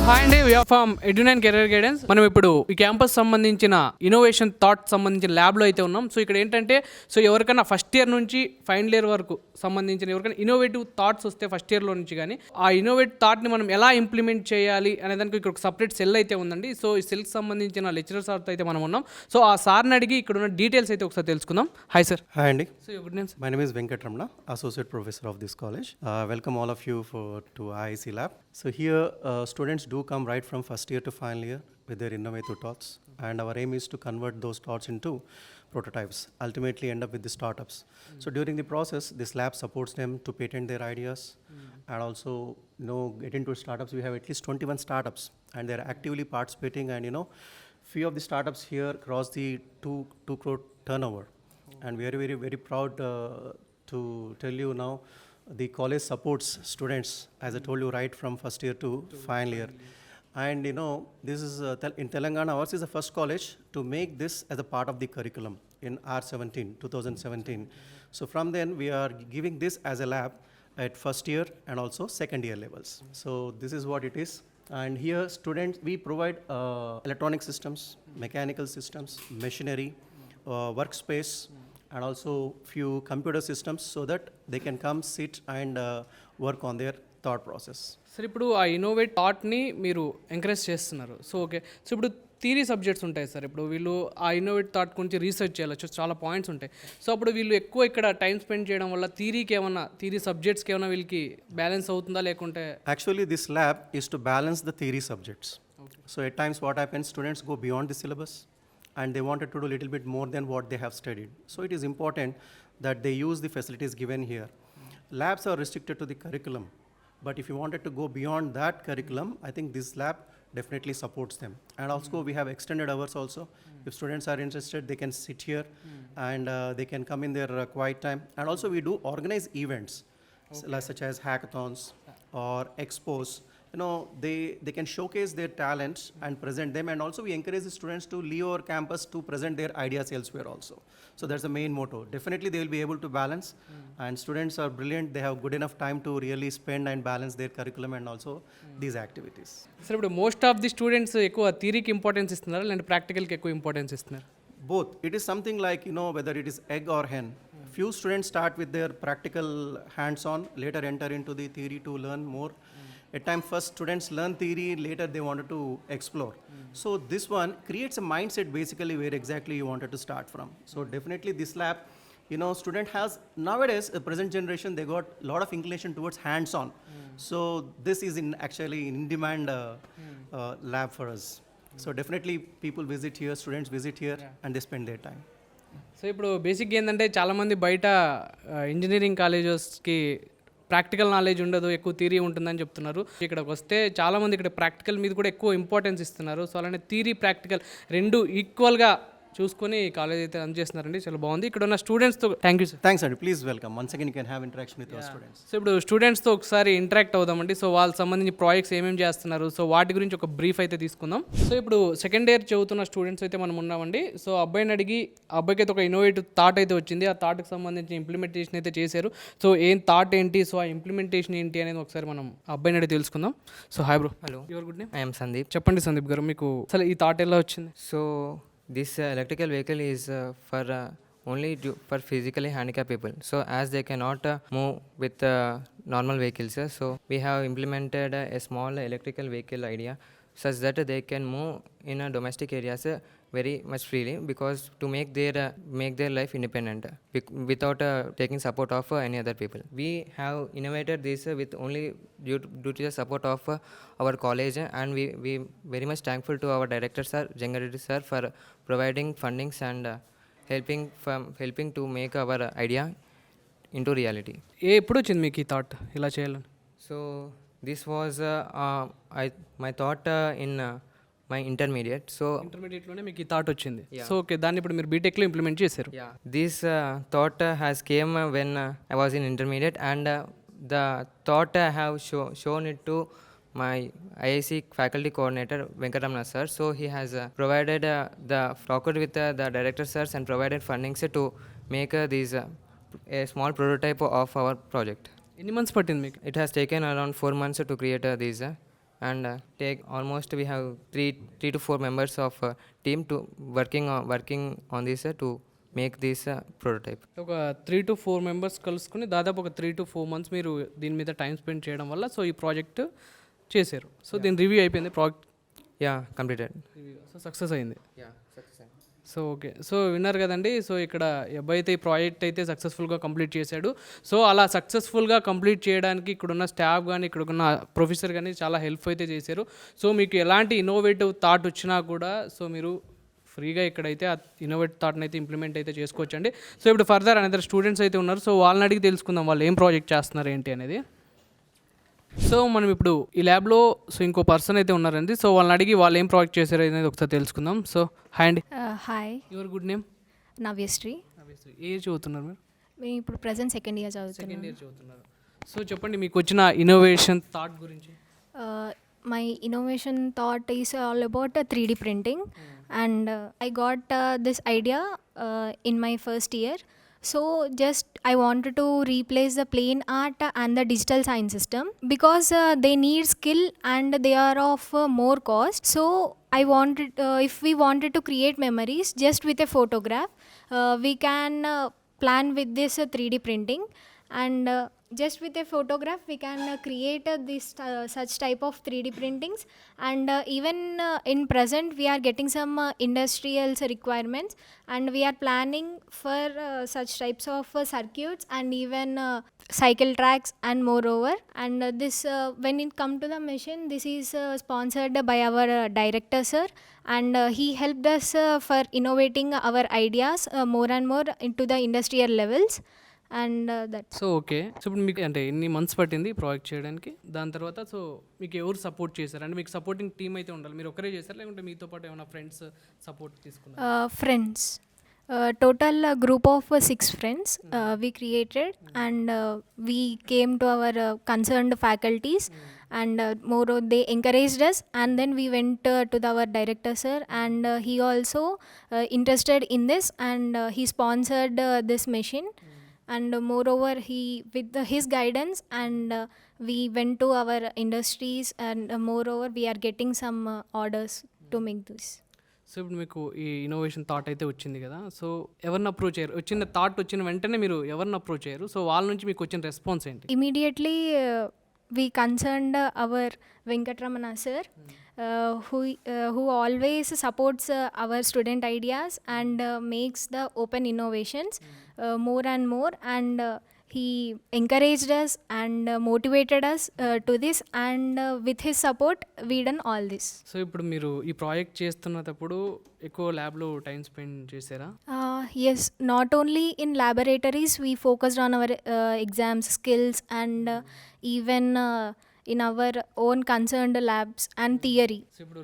Hi అండి, we are from Edu9 Career Guidance. మనం ఇప్పుడు ఈ క్యాంపస్ సంబంధించిన ఇన్నోవేషన్ థాట్ సంబంధించిన ల్యాబ్లో అయితే ఉన్నాం. సో ఇక్కడ ఏంటంటే ఎవరికైనా ఫస్ట్ ఇయర్ నుంచి ఫైనల్ ఇయర్ వరకు సంబంధించిన ఎవరికైనా ఇన్నోవేటివ్ థాట్స్ వస్తే ఫస్ట్ ఇయర్లో నుంచి కానీ ఆ ఇన్నోవేటివ్ థాట్ని మనం ఎలా ఇంప్లిమెంట్ చేయాలి అనే దానికి ఇక్కడ ఒక సపరేట్ సెల్ అయితే ఉందండి. సో ఈ సెల్కి సంబంధించిన లెక్చరర్ సార్తో అయితే మనం ఉన్నాం. సో ఆ సార్ని అడిగి ఇక్కడ ఉన్న డీటెయిల్స్ అయితే ఒకసారి తెలుసుకుందాం. Hi sir. Hi Andy. So good name. My name is Venkatramana, Associate Professor of this college. Welcome all of you to IIC Lab. So here students do come right from first year to final year with their innovative thoughts, and our aim is to convert those thoughts into prototypes, ultimately end up with the startups. So during the process, this lab supports them to patent their ideas and also get into startups. We have at least 21 startups and they're actively participating, and few of the startups here cross the 2 crore turnover. And we are very, very proud to tell you now the college supports students, as I told you, right from first year to final year. And this is in Telangana, ours is the first college to make this as a part of the curriculum in R17, 2017. So from then we are giving this as a lab at first year and also second year levels. So this is what it is. And here students, we provide electronic systems, mechanical systems, machinery, workspace, and also few computer systems so that they can come sit and work on their thought process. Sir ఇప్పుడు ఆ innovate థాట్ని మీరు encourage చేస్తున్నారు. So okay, so ఇప్పుడు theory subjects ఉంటాయి sir. ఇప్పుడు వీళ్ళు ఆ innovate thought గురించి రీసెర్చ్ చేయాలి, చాలా పాయింట్స్ ఉంటాయి. సో అప్పుడు వీళ్ళు ఎక్కువ ఇక్కడ టైం స్పెండ్ చేయడం వల్ల థియరీ సబ్జెక్ట్స్కి ఏమైనా వీళ్ళకి బ్యాలెన్స్ అవుతుందా లేకుంటే? Actually, this lab is to balance the theory subjects. Okay. So at times what happens, students go beyond the syllabus and they wanted to do a little bit more than what they have studied. So it is important that they use the facilities given here. Labs are restricted to the curriculum, but if you wanted to go beyond that curriculum, I think this lab definitely supports them. And also we have extended hours also. If students are interested, they can sit here and they can come in their quiet time. And also we do organize events, such as hackathons or expos. They can showcase their talents and present them, and also we encourage the students to leave our campus to present their ideas elsewhere also. So that's the main motto. Definitely they will be able to balance, and students are brilliant. They have good enough time to really spend and balance their curriculum and also these activities. Sir ఇప్పుడు most of the students ఎక్కువ థియరీకి importance ఇస్తున్నారా లేదంటే ప్రాక్టికల్కి ఎక్కువ importance ఇస్తున్నారు? Both. It is something like, whether it is egg or hen. Few students start with their practical hands-on, later enter into the theory to learn more. At times first students learn theory, later they wanted to explore. So this one creates a mindset basically where exactly you wanted to start from. So definitely this lab, student has nowadays, a present generation, they got a lot of inclination towards hands-on. So this is actually in demand lab for us. So definitely people visit here, students visit here, and they spend their time. So ఇప్పుడు బేసిక్గా ఏంటంటే చాలామంది బయట engineering కాలేజెస్కి practical knowledge ఉండదు, ఎక్కువ theory ఉంటుందని చెప్తున్నారు. ఇక్కడికి వస్తే చాలామంది ఇక్కడ ప్రాక్టికల్ మీద కూడా ఎక్కువ ఇంపార్టెన్స్ ఇస్తున్నారు. సో అలానే థియరీ ప్రాక్టికల్ రెండు ఈక్వల్గా చూసుకొని కాలేజ్ అయితే రన్ చేస్తున్నారండి. చాలా బాగుంది. ఇక్కడ ఉన్న స్టూడెంట్స్తో థ్యాంక్ యూ సార్. థ్యాంక్స్ అండి, please welcome. Once again you can have interaction with our students. So ఇప్పుడు స్టూడెంట్స్తో ఒకసారి ఇంటరాక్ట్ అవుదామండి. సో వాళ్ళకి సంబంధించి ప్రాజెక్ట్స్ ఏమేమి చేస్తున్నారు, సో వాటి గురించి ఒక బ్రీఫ్ అయితే తీసుకుందాం. సో ఇప్పుడు సెకండ్ ఇయర్ చదువుతున్న స్టూడెంట్స్ అయితే మనం ఉన్నామండి. సో అబ్బాయిని అడిగి అబ్బాయికి అయితే ఒక ఇన్నోవేటివ్ థాట్ అయితే వచ్చింది. ఆ థాట్కి సంబంధించిన ఇంప్లిమెంటేషన్ అయితే చేశారు. సో ఏం థాట్ ఏంటి, సో ఆ ఇంప్లిమెంటేషన్ ఏంటి అనేది ఒకసారి మనం అబ్బాయిని అడిగి తెలుసుకుందాం. So hi bro. Hello, your good name? I am Sandeep. చెప్పండి సందీప్ గారు, మీకు అసలు ఈ థాట్ ఎలా వచ్చింది? So this electrical vehicle is for only for physically handicapped people. So as they cannot move with normal vehicles, so we have implemented a small electrical vehicle idea such that they can move in domestic areas very much freely, because to make their life independent without taking support of any other people. We have innovated this with only due to the support of our college, and we very much thankful to our director sir, Jengareddy sir, for providing fundings and helping to make our idea into reality. ఎప్పుడు వచ్చింది మీకు ఈ thought ఇలా చేయాలని? So this was my thought in my intermediate. So ఇంటర్మీడియట్లోనే మీకు ఈ thought వచ్చింది. So okay, దాన్ని ఇప్పుడు మీరు బీటెక్లో ఇంప్లిమెంట్ చేశారు. This thought has came when I was in intermediate, and the thought I have shown it to my IIC faculty coordinator Venkatramana sir. So he has provided talked with the director sirs and provided fundings to make a small prototype of our project. ఎన్ని months పట్టింది మీకు? It has taken around 4 months to create these and take almost we have three to four members of team to working on this to make this prototype. ఒక 3 to 4 members కలుసుకుని దాదాపు ఒక 3 to 4 months మీరు దీని మీద time spend చేయడం వల్ల so ఈ ప్రాజెక్ట్ చేశారు. సో దీని రివ్యూ అయిపోయింది, project Yeah, completed. Review so success అయింది. Yeah, success. So okay, so విన్నారు కదండి. సో ఇక్కడ ఈ అబ్బాయి అయితే ఈ ప్రాజెక్ట్ అయితే సక్సెస్ఫుల్గా కంప్లీట్ చేశాడు. సో అలా సక్సెస్ఫుల్గా కంప్లీట్ చేయడానికి ఇక్కడున్న స్టాఫ్ కానీ ఇక్కడున్న ప్రొఫెసర్ కానీ చాలా హెల్ప్ అయితే చేశారు. సో మీకు ఎలాంటి ఇన్నోవేటివ్ థాట్ వచ్చినా కూడా సో మీరు ఫ్రీగా ఇక్కడైతే ఆ ఇన్నోవేటివ్ థాట్ని అయితే ఇంప్లిమెంట్ అయితే చేసుకోవచ్చండి. సో ఇప్పుడు ఫర్దర్ అనేది స్టూడెంట్స్ అయితే ఉన్నారు. సో వాళ్ళని అడిగి తెలుసుకుందాం వాళ్ళు ఏం ప్రాజెక్ట్ చేస్తున్నారు ఏంటి అనేది. సో మనం ఇప్పుడు ఈ ల్యాబ్లో సో ఇంకో పర్సన్ అయితే ఉన్నారండి. సో వాళ్ళని అడిగి వాళ్ళు ఏం ప్రాజెక్ట్ చేశారు అనేది ఒకసారి తెలుసుకుందాం. సో హాయ్ అండి. Hi, your good name? Navyasri. ఏ చదువుతున్నారు మీరు? మేము ఇప్పుడు ప్రజెంట్ సెకండ్ ఇయర్ సెకండ్ చదువుతున్నాను. ఇయర్ చదువుతున్నారు. సో చెప్పండి మీకు వచ్చిన ఇన్నోవేషన్ థాట్ గురించి. My innovation thought is all about 3D printing and I got this idea in my first year. So just I wanted to replace the plain art and the digital science system because they need skill and they are of more cost. So I wanted, if we wanted to create memories just with a photograph, we can plan with this 3D printing and just with a photograph we can create this such type of 3D printings and even in present we are getting some industrial requirements and we are planning for such types of circuits and even cycle tracks and moreover and this when it come to the machine, this is sponsored by our director sir and he helped us for innovating our ideas more and more into the industrial levels. And that. So okay, so ఇప్పుడు మీకు అంటే ఎన్ని months పట్టింది project చేయడానికి? దాని తర్వాత so మీకు ఎవరు సపోర్ట్ చేశారు? అంటే మీకు సపోర్టింగ్ టీమ్ అయితే ఉండాలి, మీరు ఒకరే చేశారు లేకుంటే మీతో పాటు ఏమైనా ఫ్రెండ్స్ సపోర్ట్ తీసుకున్నారు? Friends, total group of 6 friends we created and we came to our concerned faculties and more they encouraged us and then we went to our director sir and he also interested in this and he sponsored this machine. And moreover he with his guidance and we went to our industries and moreover we are getting some orders to make this. So ఇప్పుడు మీకు ఈ innovation thought అయితే వచ్చింది కదా, so ఎవరిని approach అయ్యారు? వచ్చిన thought వచ్చిన వెంటనే మీరు ఎవరిని అప్రోచ్ అయ్యారు? సో వాళ్ళ నుంచి మీకు వచ్చిన రెస్పాన్స్ ఏంటి? Immediately we concerned our Venkatramana sir who always supports our student ideas and makes the open innovations more and more and he encouraged us and motivated us to this and with his support we done all this. So ఇప్పుడు మీరు ఈ project చేస్తున్నప్పుడు ఎక్కువ ల్యాబ్లో time spend చేశారా? Yes, not only in laboratories we focused on our exams skills and even in our own concerned labs and theory. So ఇప్పుడు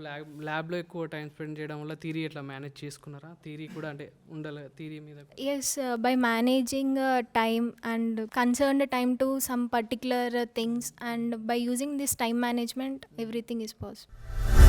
ల్యాబ్లో ఎక్కువ టైం స్పెండ్ చేయడం వల్ల థియరీ ఎట్లా మేనేజ్ చేసుకున్నారా? థియరీ కూడా అంటే ఉండాలి థియరీ మీద. Yes, by managing time and concerned time to some particular things and by using this time management everything is possible.